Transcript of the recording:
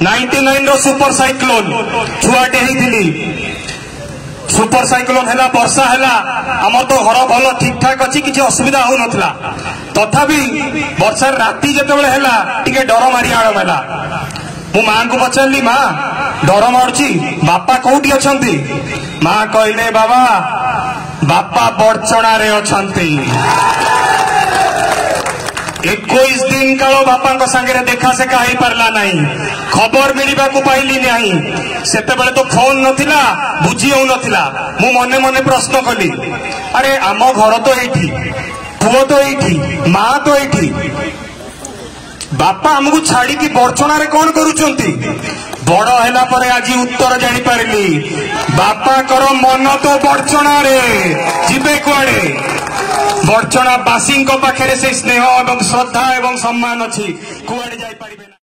99 रो super cyclone छुआटे ही super cyclone है वर्षा है आम तो घर भल ठीक ठाक अच्छी किसी असुविधा हो नथिला तथापि वर्षा राति जितेबाला है टिके डर मारी आड़ मेला मु माँ को पचारि माँ डर मारुची बापा कौटी अच्छा माँ कहले बाबा बापा बड़चणा रे अछंती 21 दिन काल बापा सांगे देखा सेका हो पारला नहीं खबर मिलवा को पाइली नहीं सेतेबेले तो फोन नथिला बुझी हो नथिला मु मने मने प्रश्न कली अरे आम घर तो एठी पुओ तो एठी माँ तो एठी बापा आमको छाड़ी की बड़चणा रे कौन करूचंती बड़ हैला परे आज उत्तर जानी पारिली बापा करो मन तो बड़चणा रे जिबे कुआड़े बड़चणा बासी पाखे से स्नेह एवं श्रद्धा एवं सम्मान अच्छी कुआड़े जाई पारिबे।